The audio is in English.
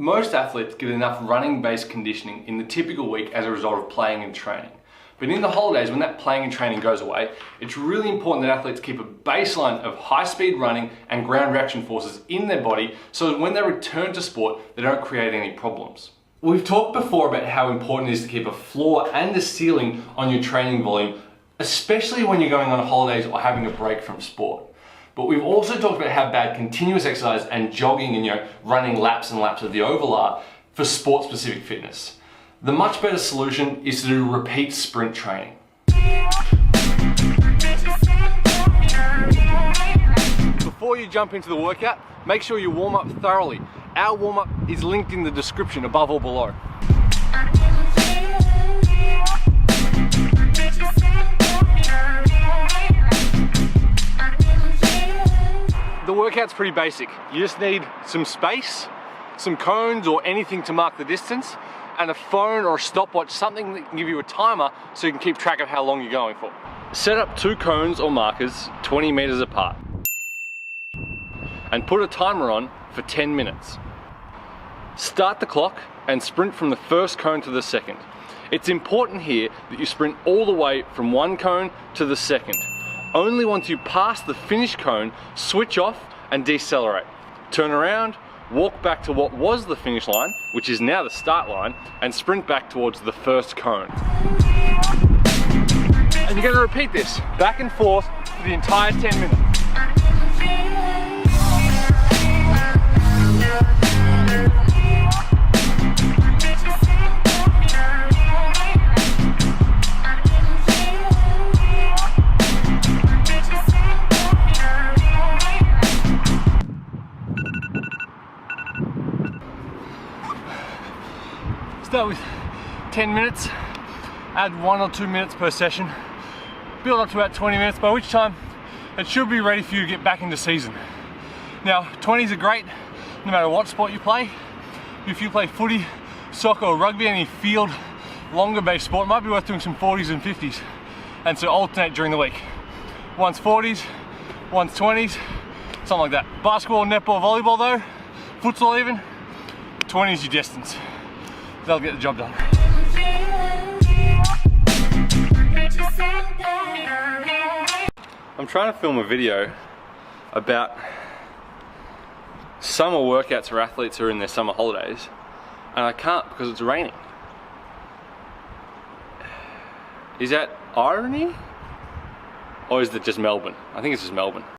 Most athletes get enough running-based conditioning in the typical week as a result of playing and training. But in the holidays, when that playing and training goes away, it's really important that athletes keep a baseline of high-speed running and ground reaction forces in their body so that when they return to sport, they don't create any problems. We've talked before about how important it is to keep a floor and a ceiling on your training volume, especially when you're going on holidays or having a break from sport. But we've also talked about how bad continuous exercise and jogging and running laps and laps of the oval are for sport-specific fitness. The much better solution is to do repeat sprint training. Before you jump into the workout, make sure you warm up thoroughly. Our warm up is linked in the description above or below. The workout's pretty basic. You just need some space, some cones or anything to mark the distance, and a phone or a stopwatch, something that can give you a timer so you can keep track of how long you're going for. Set up 2 cones or markers 20 meters apart and put a timer on for 10 minutes. Start the clock and sprint from the first cone to the second. It's important here that you sprint all the way from one cone to the second. Only once you pass the finished cone, switch off and decelerate. Turn around, walk back to what was the finish line, which is now the start line, and sprint back towards the first cone. And you're going to repeat this back and forth for the entire 10 minutes. Start with 10 minutes, add 1 or 2 minutes per session, build up to about 20 minutes, by which time it should be ready for you to get back into season. Now, 20s are great no matter what sport you play. If you play footy, soccer or rugby, any field, longer based sport, it might be worth doing some 40s and 50s, and so alternate during the week. Once 40s, once 20s, something like that. Basketball, netball, volleyball though, futsal even, 20 is your distance. They'll get the job done. I'm trying to film a video about summer workouts for athletes who are in their summer holidays, and I can't because it's raining. Is that irony? Or is it just Melbourne? I think it's just Melbourne.